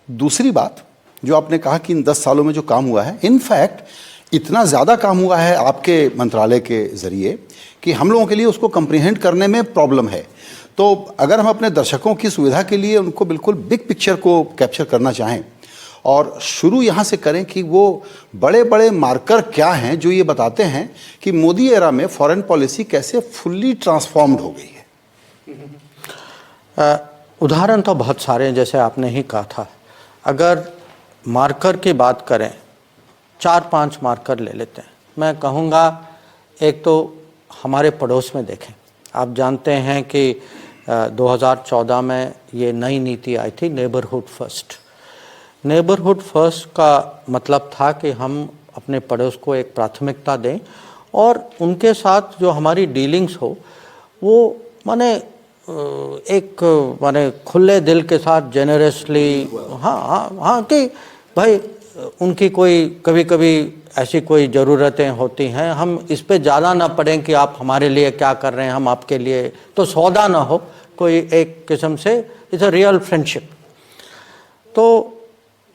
दूसरी बात जो आपने कहा कि इन 10 सालों में जो काम हुआ है, इनफैक्ट इतना ज़्यादा काम हुआ है आपके मंत्रालय के ज़रिए कि हम लोगों के लिए उसको कंप्रीहेंड करने में प्रॉब्लम है। तो अगर हम अपने दर्शकों की सुविधा के लिए उनको बिल्कुल बिग पिक्चर को कैप्चर करना चाहें और शुरू यहाँ से करें कि वो बड़े बड़े मार्कर क्या हैं जो ये बताते हैं कि मोदी एरा में फॉरेन पॉलिसी कैसे फुल्ली ट्रांसफॉर्म्ड हो गई है। उदाहरण तो बहुत सारे हैं, जैसे आपने ही कहा था। अगर मार्कर की बात करें, 4-5 मार्कर ले लेते हैं। मैं कहूँगा एक तो हमारे पड़ोस में देखें। आप जानते हैं कि 2014 में ये नई नीति आई थी, नेबरहुड फर्स्ट। नेबरहुड फर्स्ट का मतलब था कि हम अपने पड़ोस को एक प्राथमिकता दें और उनके साथ जो हमारी डीलिंग्स हो वो माने खुले दिल के साथ जेनरसली, हाँ कि भाई उनकी कोई कभी कभी ऐसी कोई ज़रूरतें होती हैं, हम इस पे ज़्यादा ना पड़ें कि आप हमारे लिए क्या कर रहे हैं, हम आपके लिए, तो सौदा ना हो, कोई एक किस्म से इट्स अ रियल फ्रेंडशिप। तो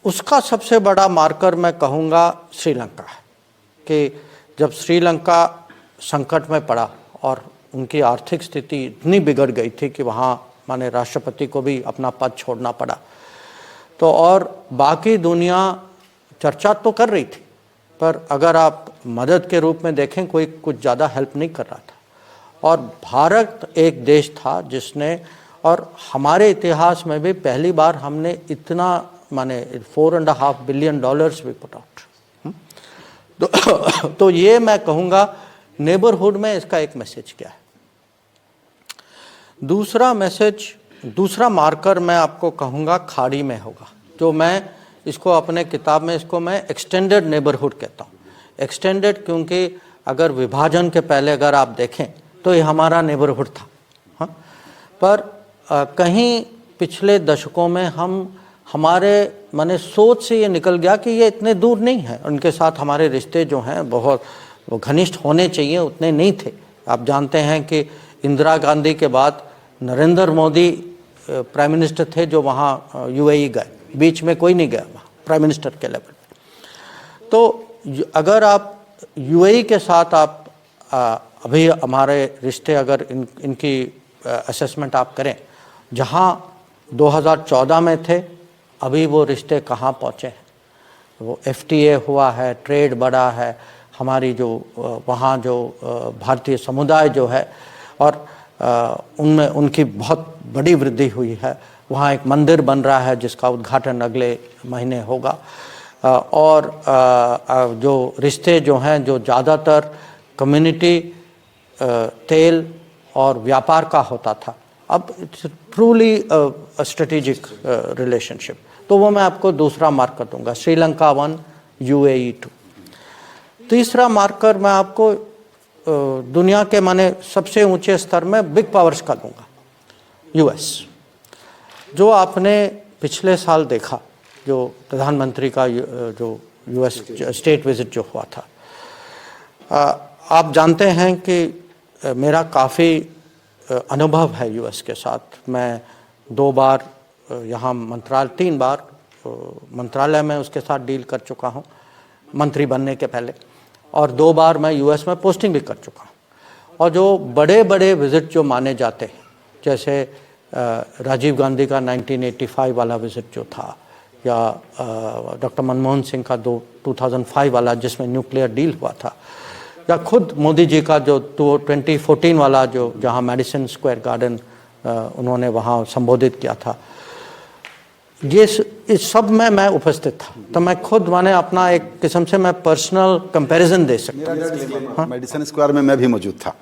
उसका सबसे बड़ा मार्कर मैं कहूँगा श्रीलंका है कि जब श्रीलंका संकट में पड़ा और उनकी आर्थिक स्थिति इतनी बिगड़ गई थी कि वहाँ माने राष्ट्रपति को भी अपना पद छोड़ना पड़ा, तो और बाकी दुनिया चर्चा तो कर रही थी, पर अगर आप मदद के रूप में देखें कोई कुछ ज़्यादा हेल्प नहीं कर रहा था। और भारत एक देश था जिसने, और हमारे इतिहास में भी पहली बार हमने इतना माने $4.5 बिलियन भी पुट आउट। तो ये मैं कहूँगा नेबरहुड में इसका एक मैसेज क्या है। दूसरा मैसेज, दूसरा मार्कर मैं आपको कहूँगा खाड़ी में होगा, जो मैं इसको अपने किताब में इसको मैं एक्सटेंडेड नेबरहुड कहता हूँ। एक्सटेंडेड क्योंकि अगर विभाजन के पहले अगर आप देखें तो ये हमारा नेबरहुड था, हाँ, पर कहीं पिछले दशकों में हमारे माने सोच से ये निकल गया कि ये इतने दूर नहीं है, उनके साथ हमारे रिश्ते जो हैं बहुत घनिष्ठ होने चाहिए, उतने नहीं थे। आप जानते हैं कि इंदिरा गांधी के बाद नरेंद्र मोदी प्राइम मिनिस्टर थे जो वहाँ यूएई गए, बीच में कोई नहीं गया वहाँ प्राइम मिनिस्टर के लेवल पे। तो अगर आप यूएई के साथ आप अभी हमारे रिश्ते अगर इनकी असेसमेंट आप करें, जहाँ 2014 में थे, अभी वो रिश्ते कहाँ पहुँचे हैं। वो FTA हुआ है, ट्रेड बढ़ा है, हमारी जो वहाँ जो भारतीय समुदाय जो है और उनमें उनकी बहुत बड़ी वृद्धि हुई है। वहाँ एक मंदिर बन रहा है जिसका उद्घाटन अगले महीने होगा। और जो रिश्ते जो हैं जो ज़्यादातर कम्युनिटी, तेल और व्यापार का होता था, अब इट्स ट्रूली स्ट्रेटेजिक रिलेशनशिप। तो वो मैं आपको दूसरा मार्कर दूंगा, श्रीलंका 1, UAE 2। तीसरा मार्कर मैं आपको दुनिया के माने सबसे ऊंचे स्तर में बिग पावर्स का दूंगा, US। जो आपने पिछले साल देखा, जो प्रधानमंत्री का जो US स्टेट विजिट जो हुआ था, आप जानते हैं कि मेरा काफ़ी अनुभव है US के साथ। मैं 2 बार यहाँ मंत्रालय, 3 बार मंत्रालय में उसके साथ डील कर चुका हूँ मंत्री बनने के पहले, और 2 बार मैं US में पोस्टिंग भी कर चुका हूँ। और जो बड़े बड़े विज़िट जो माने जाते हैं, जैसे राजीव गांधी का 1985 वाला विज़िट जो था, या डॉक्टर मनमोहन सिंह का 2005 वाला जिसमें न्यूक्लियर डील हुआ था, या खुद मोदी जी का जो 2014 वाला जो जहाँ मेडिसिन स्क्वायर गार्डन उन्होंने वहाँ संबोधित किया था, ये इस सब में मैं उपस्थित था। तो मैं खुद माने अपना एक किस्म से मैं पर्सनल कंपैरिजन दे सकता हूँ। मेडिसिन स्क्वायर में मैं भी मौजूद था।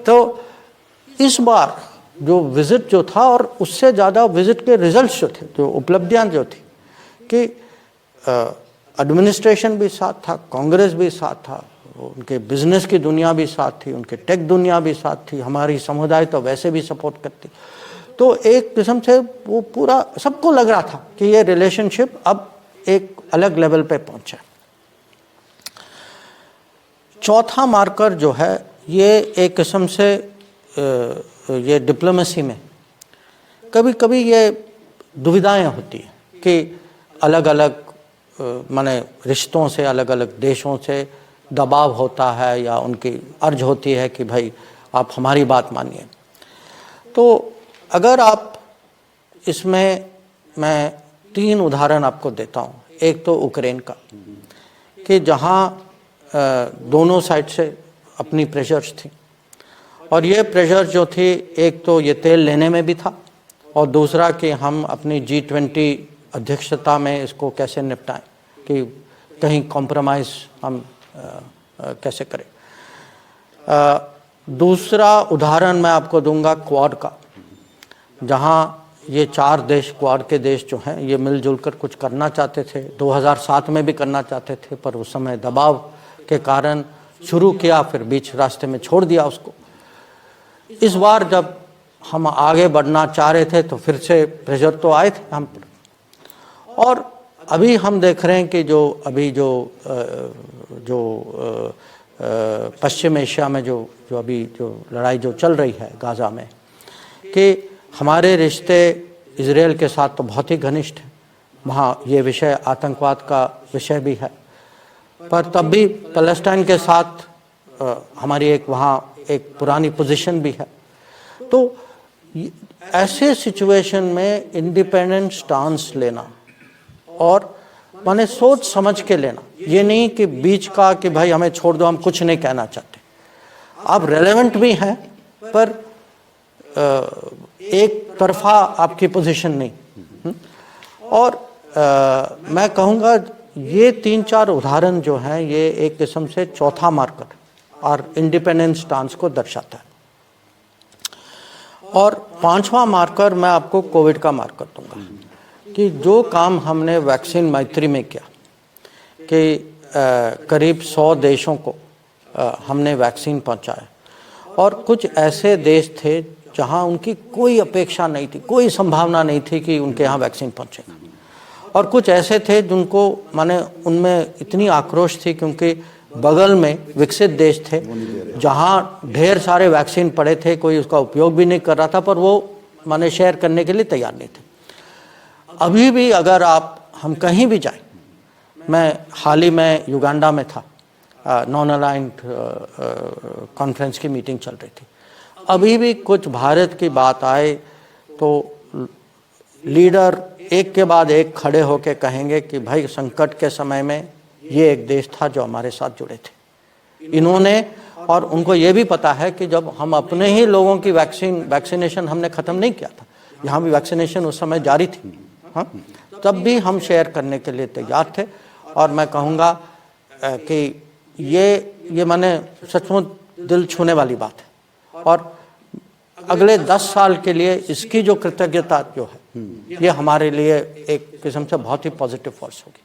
तो इस बार जो विज़िट जो था, और उससे ज़्यादा विज़िट के रिजल्ट्स जो थे, जो उपलब्धियाँ जो थी, कि एडमिनिस्ट्रेशन भी साथ था, कांग्रेस भी साथ था, उनके बिजनेस की दुनिया भी साथ थी, उनके टेक दुनिया भी साथ थी, हमारी समुदाय तो वैसे भी सपोर्ट करती। तो एक किस्म से वो पूरा सबको लग रहा था कि ये रिलेशनशिप अब एक अलग लेवल पे पहुंचा। चौथा मार्कर जो है, ये एक किस्म से ये डिप्लोमेसी में कभी कभी ये दुविधाएं होती हैं कि अलग अलग माने रिश्तों से, अलग अलग देशों से दबाव होता है या उनकी अर्ज होती है कि भाई आप हमारी बात मानिए। तो अगर आप इसमें, मैं 3 उदाहरण आपको देता हूँ। एक तो यूक्रेन का, कि जहाँ दोनों साइड से अपनी प्रेशर्स थी, और ये प्रेशर जो थी, एक तो ये तेल लेने में भी था, और दूसरा कि हम अपनी G20 अध्यक्षता में इसको कैसे निपटाएं, कि कहीं कॉम्प्रोमाइज़ हम कैसे करें। दूसरा उदाहरण मैं आपको दूंगा क्वाड का, जहां ये 4 देश, क्वाड के देश जो हैं, ये मिलजुल कर कुछ करना चाहते थे। 2007 में भी करना चाहते थे, पर उस समय दबाव के कारण शुरू किया, फिर बीच रास्ते में छोड़ दिया उसको। इस बार जब हम आगे बढ़ना चाह रहे थे तो फिर से प्रेशर तो आए थे हम पर। और अभी हम देख रहे हैं कि जो अभी जो पश्चिम एशिया में जो अभी जो लड़ाई जो चल रही है गाज़ा में, कि हमारे रिश्ते इजराइल के साथ तो बहुत ही घनिष्ठ हैं, वहाँ ये विषय आतंकवाद का विषय भी है, पर तब भी पैलेस्टाइन के साथ हमारी एक वहाँ एक पुरानी पोजीशन भी है। तो ऐसे सिचुएशन में इंडिपेंडेंट स्टांस लेना और माने सोच समझ के लेना, ये नहीं कि बीच का कि भाई हमें छोड़ दो, हम कुछ नहीं कहना चाहते। आप रेलेवेंट भी हैं, पर एक तरफा आपकी पोजीशन नहीं। और मैं कहूँगा ये 3-4 उदाहरण जो हैं, ये एक किस्म से चौथा मार्कर और इंडिपेंडेंट स्टांस को दर्शाता है। और 5वां मार्कर मैं आपको कोविड का मार्कर दूंगा, कि जो काम हमने वैक्सीन मैत्री में किया, कि करीब 100 देशों को हमने वैक्सीन पहुंचाया, और कुछ ऐसे देश थे जहां उनकी कोई अपेक्षा नहीं थी, कोई संभावना नहीं थी कि उनके यहाँ वैक्सीन पहुंचेगा, और कुछ ऐसे थे जिनको माने उनमें इतनी आक्रोश थी क्योंकि बगल में विकसित देश थे जहाँ ढेर सारे वैक्सीन पड़े थे, कोई उसका उपयोग भी नहीं कर रहा था, पर वो माने शेयर करने के लिए तैयार नहीं थे। अभी भी अगर हम कहीं भी जाएं, मैं हाल ही में युगांडा में था, नॉन अलाइंड कॉन्फ्रेंस की मीटिंग चल रही थी। अभी भी कुछ भारत की बात आए तो लीडर एक के बाद एक खड़े होकर कहेंगे कि भाई संकट के समय में ये एक देश था जो हमारे साथ जुड़े थे। इन्होंने, और उनको ये भी पता है कि जब हम अपने ही लोगों की वैक्सीनेशन हमने ख़त्म नहीं किया था, यहाँ भी वैक्सीनेशन उस समय जारी थी, हाँ, तब भी हम शेयर करने के लिए तैयार थे। और मैं कहूँगा कि ये माने सचमुच दिल छूने वाली बात है, और अगले 10 साल के लिए इसकी जो कृतज्ञता जो है, ये हमारे लिए एक किस्म से बहुत ही पॉजिटिव फोर्स होगी।